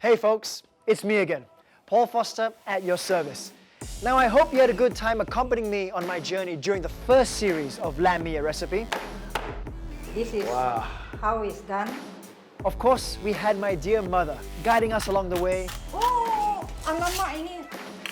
Hey folks, it's me again, Paul Foster at your service. Now I hope you had a good time accompanying me on my journey during the first series of LMYR recipe. This is how it's done. Of course, we had my dear mother guiding us along the way Oh, alamak ini.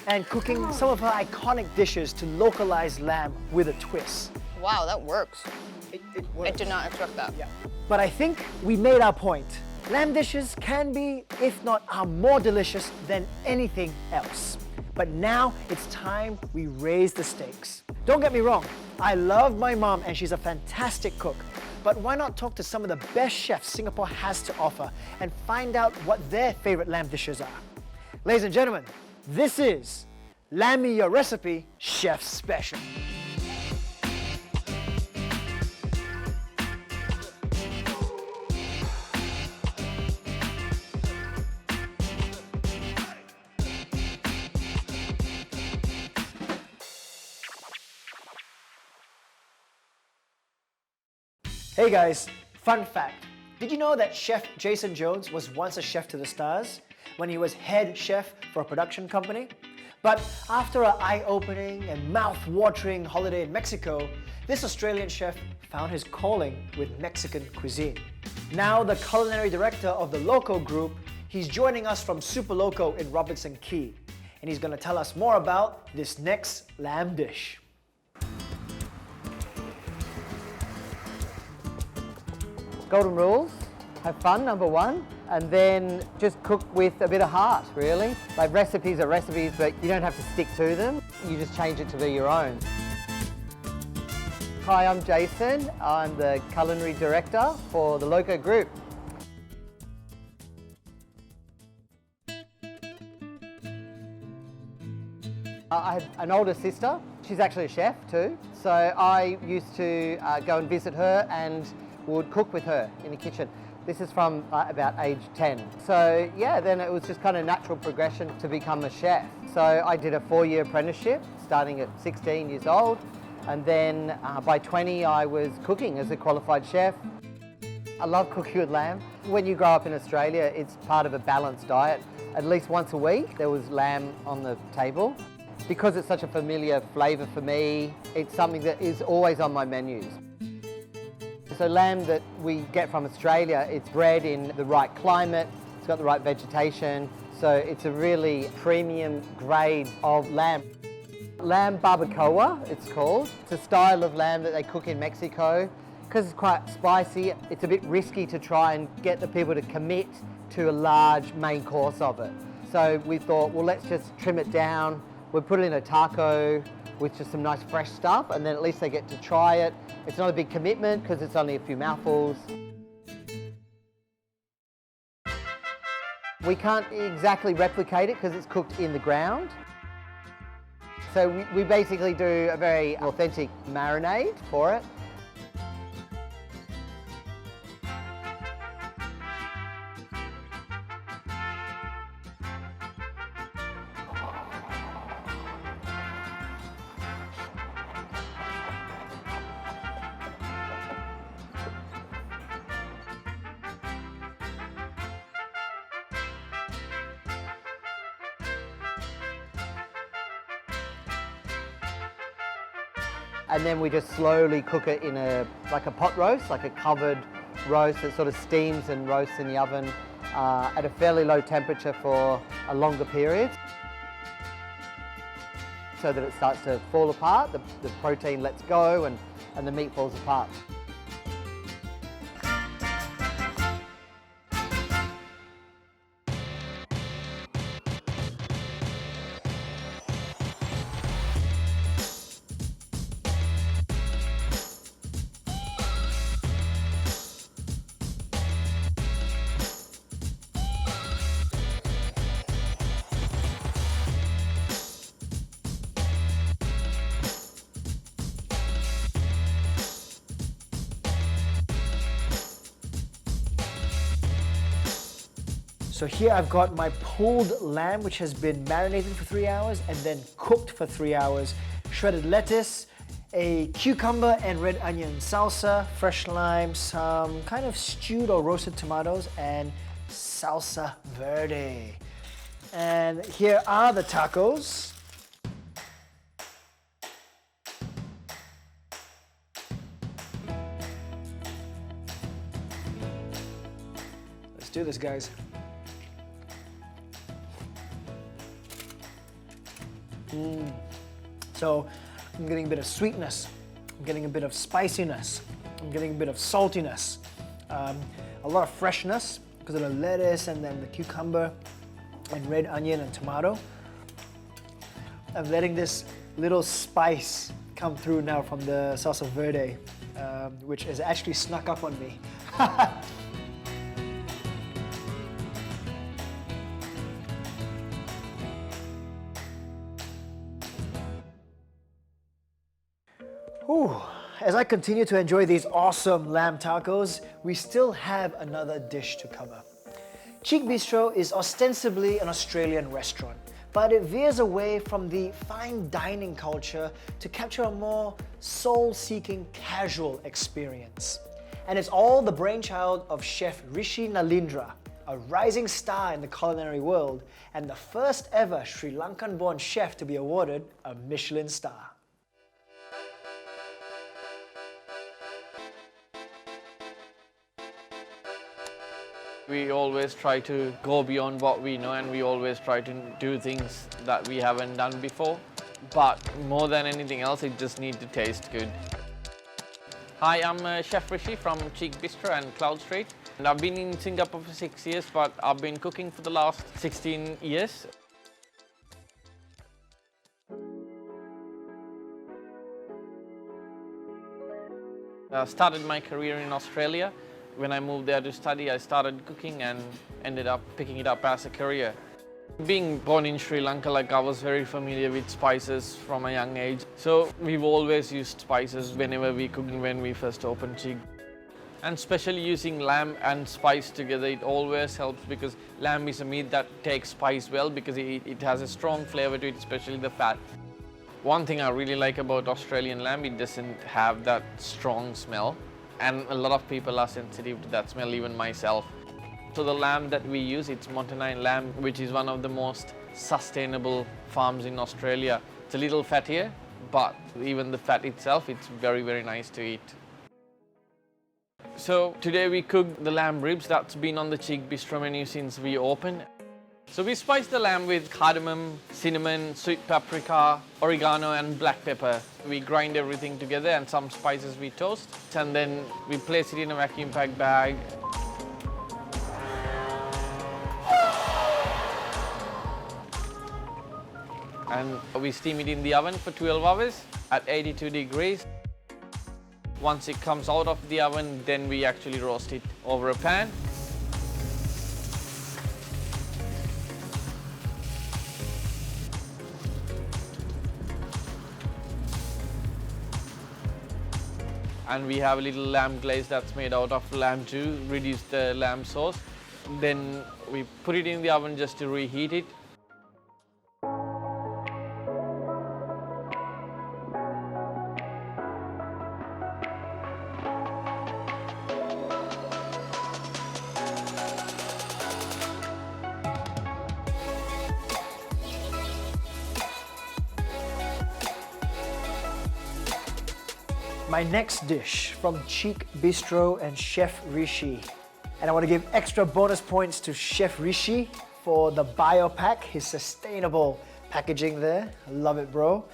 and cooking some of her iconic dishes to localize lamb with a twist. Wow, that works. It I works. did not expect that. Yeah. But I think we made our point. Lamb dishes can be, if not are more delicious than anything else. But now it's time we raise the stakes. Don't get me wrong, I love my mom and she's a fantastic cook. But why not talk to some of the best chefs Singapore has to offer and find out what their favorite lamb dishes are? Ladies and gentlemen, this is LMYR Recipe Chef Special. Hey guys, fun fact. Did you know that Chef Jason Jones was once a chef to the stars when he was head chef for a production company? But after an eye-opening and mouth-watering holiday in Mexico, this Australian chef found his calling with Mexican cuisine. Now the culinary director of the Loco group, he's joining us from Super Loco in Robertson Quay, and he's going to tell us more about this next lamb dish. Golden rules, have fun, number one, and then just cook with a bit of heart, really. Like recipes are recipes, but you don't have to stick to them. You just change it to be your own. Hi, I'm Jason. I'm the culinary director for the Loco Group. I have an older sister. She's actually a chef too. So I used to go and visit her and would cook with her in the kitchen. This is from about age 10. So yeah, then it was just kind of natural progression to become a chef. So I did a 4-year apprenticeship, starting at 16 years old. And then by 20, I was cooking as a qualified chef. I love cooking with lamb. When you grow up in Australia, it's part of a balanced diet. At least once a week, there was lamb on the table. Because it's such a familiar flavour for me, it's something that is always on my menus. So lamb that we get from Australia, it's bred in the right climate, it's got the right vegetation, so it's a really premium grade of lamb. Lamb barbacoa, it's called. It's a style of lamb that they cook in Mexico. Because it's quite spicy, it's a bit risky to try and get the people to commit to a large main course of it. So we thought, well, let's just trim it down. We'll put it in a taco with just some nice fresh stuff, and then at least they get to try it. It's not a big commitment because it's only a few mouthfuls. We can't exactly replicate it because it's cooked in the ground. So we basically do a very authentic marinade for it. And then we just slowly cook it in like a pot roast, like a covered roast that sort of steams and roasts in the oven at a fairly low temperature for a longer period. So that it starts to fall apart, the protein lets go and the meat falls apart. So here I've got my pulled lamb, which has been marinated for 3 hours and then cooked for 3 hours. Shredded lettuce, a cucumber and red onion salsa, fresh lime, some kind of stewed or roasted tomatoes, and salsa verde. And here are the tacos. Let's do this, guys. So I'm getting a bit of sweetness, I'm getting a bit of spiciness, I'm getting a bit of saltiness, a lot of freshness because of the lettuce and then the cucumber and red onion and tomato. I'm letting this little spice come through now from the salsa verde, which has actually snuck up on me. Whew. As I continue to enjoy these awesome lamb tacos, we still have another dish to cover. Cheek Bistro is ostensibly an Australian restaurant, but it veers away from the fine dining culture to capture a more soul-seeking casual experience. And it's all the brainchild of chef Rishi Naleendra, a rising star in the culinary world and the first ever Sri Lankan-born chef to be awarded a Michelin star. We always try to go beyond what we know, and we always try to do things that we haven't done before. But more than anything else, it just needs to taste good. Hi, I'm Chef Rishi from Cheek Bistro and Cloud Street. And I've been in Singapore for 6 years, but I've been cooking for the last 16 years. I started my career in Australia. When I moved there to study, I started cooking and ended up picking it up as a career. Being born in Sri Lanka, I was very familiar with spices from a young age. So we've always used spices whenever we cook, when we first opened Cheek. And especially using lamb and spice together, it always helps because lamb is a meat that takes spice well because it has a strong flavor to it, especially the fat. One thing I really like about Australian lamb, it doesn't have that strong smell. And a lot of people are sensitive to that smell, even myself. So the lamb that we use, it's Montenine lamb, which is one of the most sustainable farms in Australia. It's a little fattier, but even the fat itself, it's very, very nice to eat. So today we cooked the lamb ribs. That's been on the Cheek Bistro menu since we opened. So we spice the lamb with cardamom, cinnamon, sweet paprika, oregano and black pepper. We grind everything together and some spices we toast, and then we place it in a vacuum packed bag. And we steam it in the oven for 12 hours at 82 degrees. Once it comes out of the oven, then we actually roast it over a pan. And we have a little lamb glaze that's made out of lamb to reduce the lamb sauce. Then we put it in the oven just to reheat it. My next dish from Cheek Bistro and Chef Rishi. And I want to give extra bonus points to Chef Rishi for the biopack, his sustainable packaging there. I love it, bro.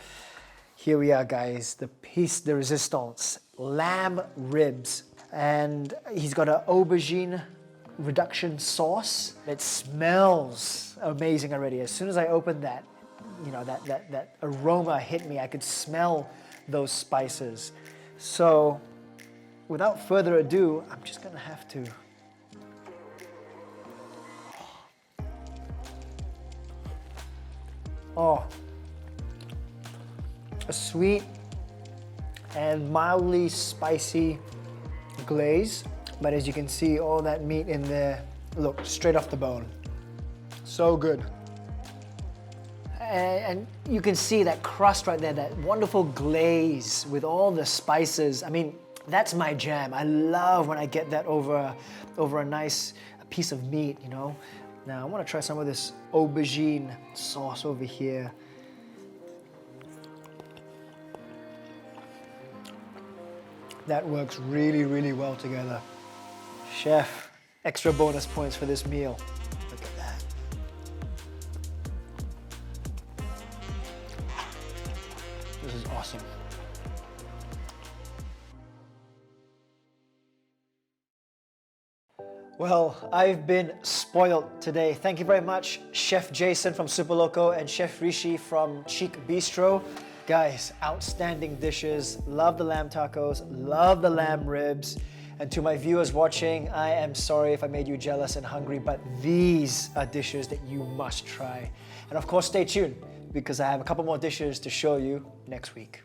Here we are, guys, the piece de resistance, lamb ribs. And he's got an aubergine reduction sauce. It smells amazing already. As soon as I opened that, that aroma hit me. I could smell those spices. So, without further ado, I'm just gonna have to. Oh, a sweet and mildly spicy glaze, but as you can see, all that meat in there, look, straight off the bone. So good. And you can see that crust right there, that wonderful glaze with all the spices. I mean, that's my jam. I love when I get that over a nice piece of meat, you know. Now I want to try some of this aubergine sauce over here. That works really, really well together. Chef, extra bonus points for this meal. Look at that. This is awesome. Well, I've been spoiled today. Thank you very much, Chef Jason from Super Loco and Chef Rishi from Cheek Bistro. Guys, outstanding dishes. Love the lamb tacos, love the lamb ribs. And to my viewers watching, I am sorry if I made you jealous and hungry, but these are dishes that you must try. And of course, stay tuned because I have a couple more dishes to show you next week.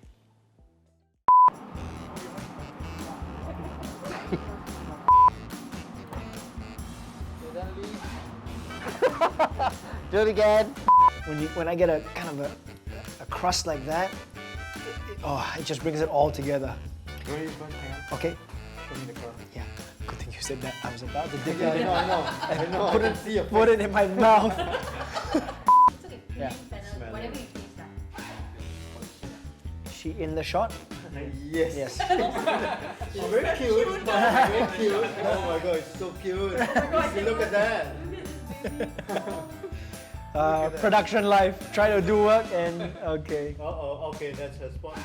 Do it again. When I get a kind of a crust like that, it just brings it all together. Okay. Yeah. Good thing you said that. I was about to dig it in. I know. Put it in my mouth. Yeah. Whatever you taste. Is she in the shot? Yes. Yes. Very cute. Very cute. Oh my god, it's so cute. Look at that. Production life. Try to do work and okay. Okay, that's her spot now.